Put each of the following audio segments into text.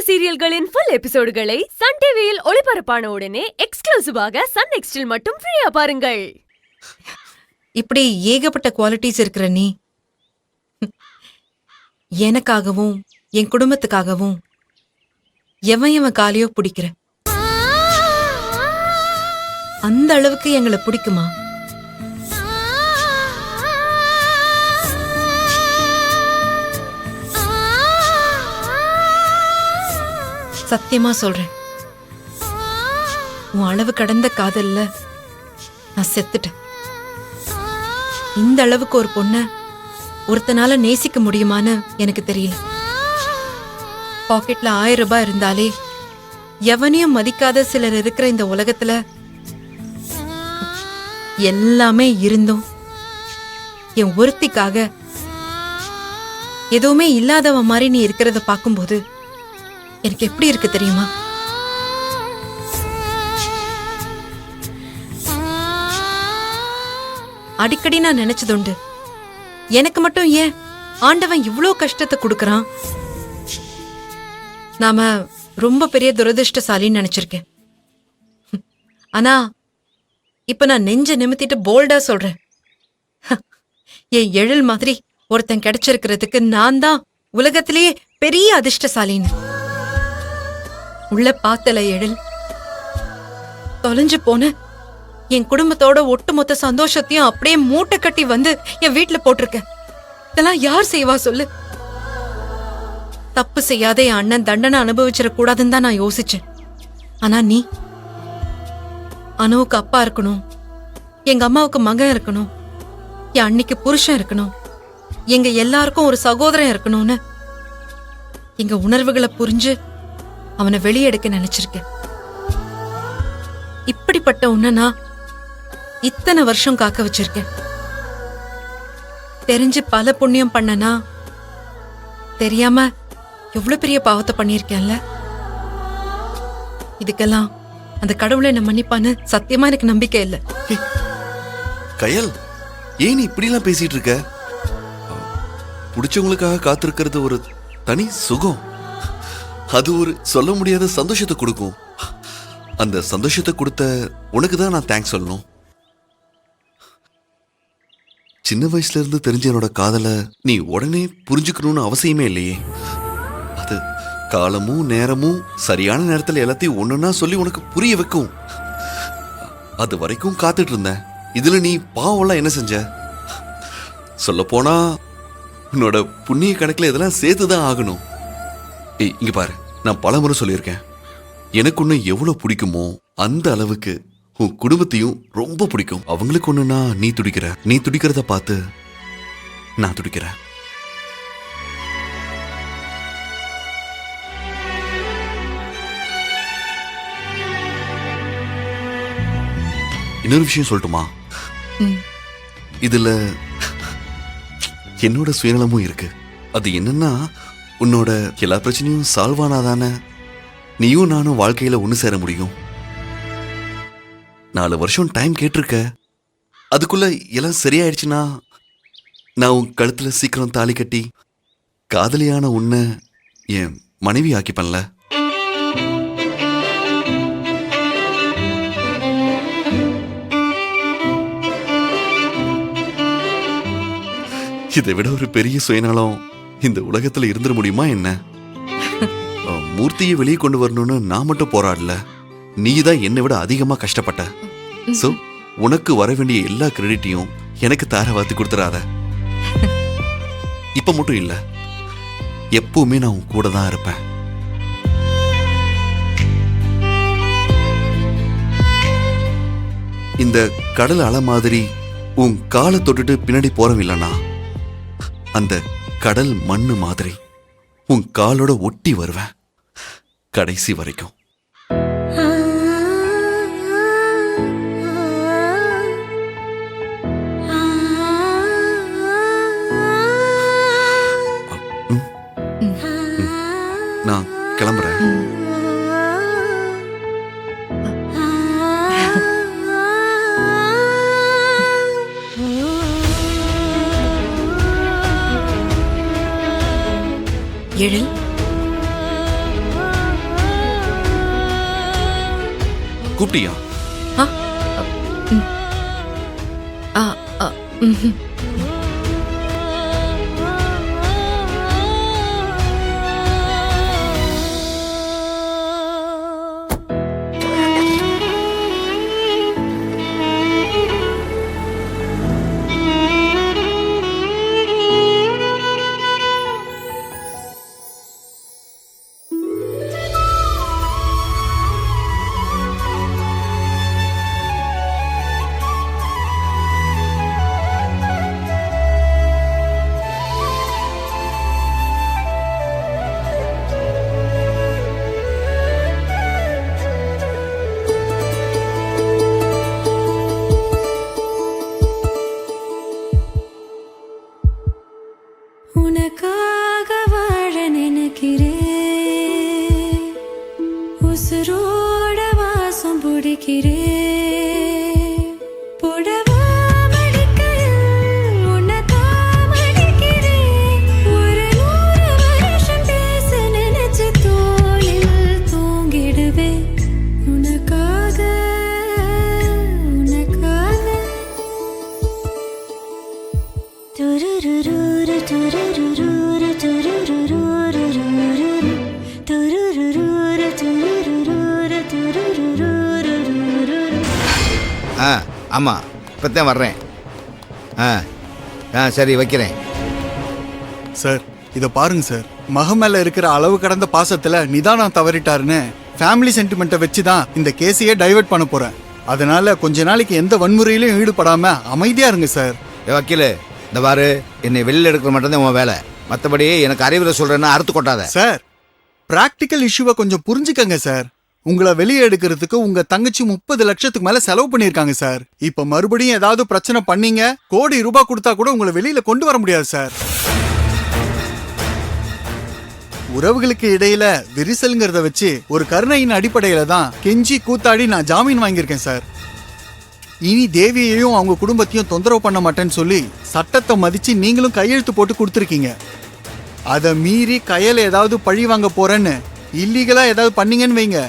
சீரியல்களின் full எபிசோடுகளை Sun டிவியில் ஒளிபரப்பான உடனே எக்ஸ்க்ளூசிவாக சன் நெக்ஸ்டில் மட்டும் ஃப்ரீயா பாருங்கள். இப்படி ஏகப்பட்ட குவாலிட்டிஸ் இருக்கிற நீ எனக்காகவும் என் குடும்பத்துக்காகவும் எவன் காலையோ பிடிக்கிற அந்த அளவுக்கு எங்களை பிடிக்குமா? சத்தியமா சொல்றேன், உன் அளவு கடந்த காதல்ல நான் செத்துட்டேன். இந்த அளவுக்கு ஒரு பொண்ண ஒருத்தனால நேசிக்க முடியுமான்னு எனக்கு தெரியல. பாக்கெட்ல 1000 ரூபாய் இருந்தாலே எவனையும் மதிக்காத சிலர் இருக்கிற இந்த உலகத்துல எல்லாமே இருந்தும் என் ஒருத்திக்காக எதுவுமே இல்லாதவ மாதிரி நீ இருக்கிறத பார்க்கும்போது எனக்கு எப்படி இருக்கு தெரியுமா? அடிக்கடி நான் நினைச்சதுண்டு, எனக்கு மட்டும் ஏன் ஆண்டவன் இவ்ளோ கஷ்டத்தை கொடுக்கறான்? நாம ரொம்ப பெரிய துரதிருஷ்டசாலின்னு நினைச்சிருக்கேன். ஆனா இப்ப நான் நெஞ்ச நிமித்திட்டு போல்டா சொல்றேன், என் எழில் மாதிரி ஒருத்தன் கிடைச்சிருக்கிறதுக்கு நான் தான் உலகத்திலேயே பெரிய அதிர்ஷ்டசாலின்னு. உள்ள பார்த்தல எழில், தொலைஞ்சு போன என் குடும்பத்தோட ஒட்டுமொத்த சந்தோஷத்தையும் அப்படியே மூட்டை கட்டி வந்து என் வீட்டுல போட்டிருக்க. இதெல்லாம் யார் செய்வா சொல்லு? தப்பு செய்யாத என் அண்ணன் தண்டனை அனுபவிச்சிட கூடாதுன்னு தான் நான் யோசிச்சேன். ஆனா நீ அனுவுக்கு அப்பா இருக்கணும், எங்க அம்மாவுக்கு மகன் இருக்கணும், என் அன்னைக்கு புருஷன் இருக்கணும், எங்க எல்லாருக்கும் ஒரு சகோதரன் இருக்கணும்னு எங்க உணர்வுகளை புரிஞ்சு அவனை வெளியெடுக்க நினைச்சிருக்கேன். இப்படிப்பட்ட உன்னை நான் இத்தனை வருஷம் காக்க வச்சிருக்கேன். தெரிஞ்சு பல புண்ணியம் பண்ணனா தெரியாம எவ்வளவு பெரிய பாவத்தை பண்ணிருக்கேன்ல. இதுக்கெல்லாம் அந்த கடவுளை என்ன மன்னிப்பான்னு சத்தியமா எனக்கு நம்பிக்கை இல்ல. கயல், ஏன் இப்படிலாம் பேசிட்டு இருக்க? பிடிச்சவங்களுக்காக காத்திருக்கிறது ஒரு தனி சுகம். அது ஒரு சொல்ல முடியாத சந்தோஷத்தை கொடுக்கும். அந்த சந்தோஷத்தை கொடுத்த உனக்கு தான் நான் தேங்க்ஸ் சொல்லணும். சின்ன வயசுல இருந்து தெரிஞ்ச என்னோட காதலை நீ உடனே புரிஞ்சுக்கணும்னு அவசியமே இல்லையே. அது காலமும் நேரமும் சரியான நேரத்தில் எல்லாத்தையும் ஒண்ணுன்னா சொல்லி உனக்கு புரிய வைக்கும். அது வரைக்கும் காத்துட்டு இருந்தேன். இதுல நீ பாவம்லாம் என்ன செஞ்ச? சொல்ல போனா உன்னோட புண்ணிய கணக்குல இதெல்லாம் சேர்த்துதான் ஆகணும். இங்க பாரு, நான் பலமுறை சொல்லியிருக்கேன், எனக்கு ஒண்ணு எவ்வளவு பிடிக்குமோ அந்த அளவுக்கு உன் குடும்பத்தையும் ரொம்ப பிடிக்கும். அவங்களுக்கு ஒண்ணுன்னா நீ துடிக்கிற, நீ துடிக்கிறத பார்த்து நான் துடிக்கிறேன். இன்னொரு விஷயம் சொல்லட்டுமா? இதுல என்னோட சுயநலமும் இருக்கு. அது என்னன்னா, உன்னோட எல்லா பிரச்சனையும் சால்வ் ஆனாதானே நீயும் நானும் வாழ்க்கையில ஒண்ணு சேர முடியும். 4 வருஷம் டைம் கேட்டிருக்க. அதுக்குள்ள எல்லாம் சரியாயிடுச்சுன்னா நான் உன் கழுத்துல சீக்கிரம் தாலி கட்டி காதலியான உன்னை என் மனைவி ஆக்கிப்பேன்ல. இதை விட ஒரு பெரிய சுயநலம் இந்த உலகத்துல இருந்துட முடியுமா என்ன? மூர்த்தியை வெளியே கொண்டு வரணும்னு நான் மட்டும் போராடல, நீ தான் என்னை விட அதிகமா கஷ்டப்பட்ட. சோ உனக்கு வர வேண்டிய எல்லா கிரெடிட்டையும் எனக்கு தாரவாத்தி கொடுத்துறாத. இப்ப மட்டும் இல்ல, எப்பவுமே நான் உன் கூட தான் இருப்பேன். இந்த கடல் அலை மாதிரி உன் காலை தொட்டுட்டு பின்னாடி போறவில்லனா, அந்த கடல் மண்ணு மாதிரி உன் காலோட ஒட்டி வருவேன் கடைசி வரைக்கும். நான் கிளம்புறேன். எழில், கூப்பிட்டியா? ஆ, ம். ஆ, ஆ, ம்ஹும். உனக்காக வாழ நினைக்கிறேன், உசுரோட வாசம் பிடிக்கிறேன், புடவா மடிக்கையில் உன்னைத்தான் மடிக்கிறேன், ஒரு 100 வருஷம் பேச நினைச்சு தோளில் தூங்கிடுவேன் உனக்காக உனக்காக. துருருரு துருருரு துருருரு துருருரு துருருரு துருருரு. ஆமாம், இப்போத்தான் வர்றேன். சரி வைக்கிறேன். சார் இதை பாருங்க சார், மகன் மேல இருக்கிற அளவு கடந்த பாசத்துல நிதானம் தவறிட்டாருன்னு ஃபேமிலி சென்டிமெண்ட்டை வச்சு தான் இந்த கேஸையே டைவர்ட் பண்ண போறேன். அதனால கொஞ்ச நாளைக்கு எந்த வன்முறையிலும் ஈடுபடாம அமைதியா இருங்க சார். வக்கீல், இந்த பாரு, என்னை வெளியில் எடுக்கிற மட்டும்தான் உன் வேலை. மற்றபடி எனக்கு அறிவுரை சொல்றேன்னா அறுத்து கொட்டாத. சார் பிராக்டிக்கல் இஷ்யூவை கொஞ்சம் புரிஞ்சுக்கங்க சார். உங்களை வெளியே எடுக்கிறதுக்கு உங்க தங்கச்சி 30 லட்சத்துக்கு மேல செலவு பண்ணிருக்காங்க சார். இப்ப மறுபடியும் ஏதாவது பிரச்சனை பண்ணீங்க, கோடி ரூபாய் கொடுத்தா கூட உங்களை வெளியில கொண்டு வர முடியாது சார். உறவுகளுக்கு இடையில விரிசல்ங்கிறத வச்சு ஒரு கருணையின் அடிப்படையில தான் கெஞ்சி கூத்தாடி நான் ஜாமீன் வாங்கியிருக்கேன் சார். இனி தேவியையும் அவங்க குடும்பத்தையும் தொந்தரவு பண்ண மாட்டேன்னு சொல்லி சட்டத்தை மதிச்சு நீங்களும் கையெழுத்து போட்டு கொடுத்துருக்கீங்க. அதை மீறி கையில ஏதாவது பழி வாங்க போறேன்னு இல்லீகலா ஏதாவது பண்ணீங்கன்னு வைங்க,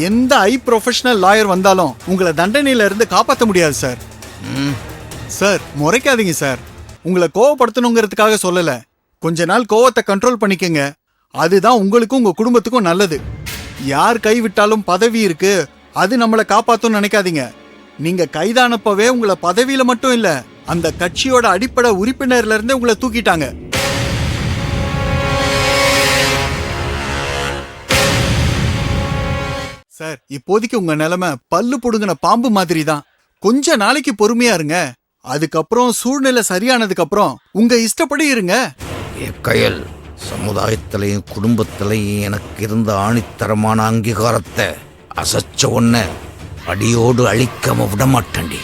எந்த ப்ரொஃபஷனல் லாயர் வந்தாலும் உங்களை தண்டனையில இருந்து காப்பாற்ற முடியாது சார். Sir முறைக்காதீங்க sir. உங்களை கோவப்படுத்தணுங்கிறதுக்காக சொல்லல. கொஞ்ச நாள் கோவத்தை கண்ட்ரோல் பண்ணிக்கங்க. அதுதான் உங்களுக்கும் உங்க குடும்பத்துக்கும் நல்லது. யார் கைவிட்டாலும் பதவி இருக்கு, அது நம்மளை காப்பாத்தும் நினைக்காதீங்க. நீங்க கைதானப்பவே உங்களை பதவியில மட்டும் இல்ல, அந்த கட்சியோட அடிப்படை உறுப்பினர்ல இருந்தே உங்களை தூக்கிட்டாங்க. சார் இப்போதைக்கு உங்க நிலைமை பல்லு புடுங்கின பாம்பு மாதிரி தான். கொஞ்ச நாளைக்கு பொறுமையா இருங்க. அதுக்கப்புறம் சூழ்நிலை சரியானதுக்கு அப்புறம் உங்க இஷ்டப்படி இருங்க. கையல், சமுதாயத்திலையும் குடும்பத்திலையும் எனக்கு இருந்த ஆணித்தரமான அங்கீகாரத்தை அசைச்ச ஒன்ன அடியோடு அழிக்காம விட மாட்டேன்டி.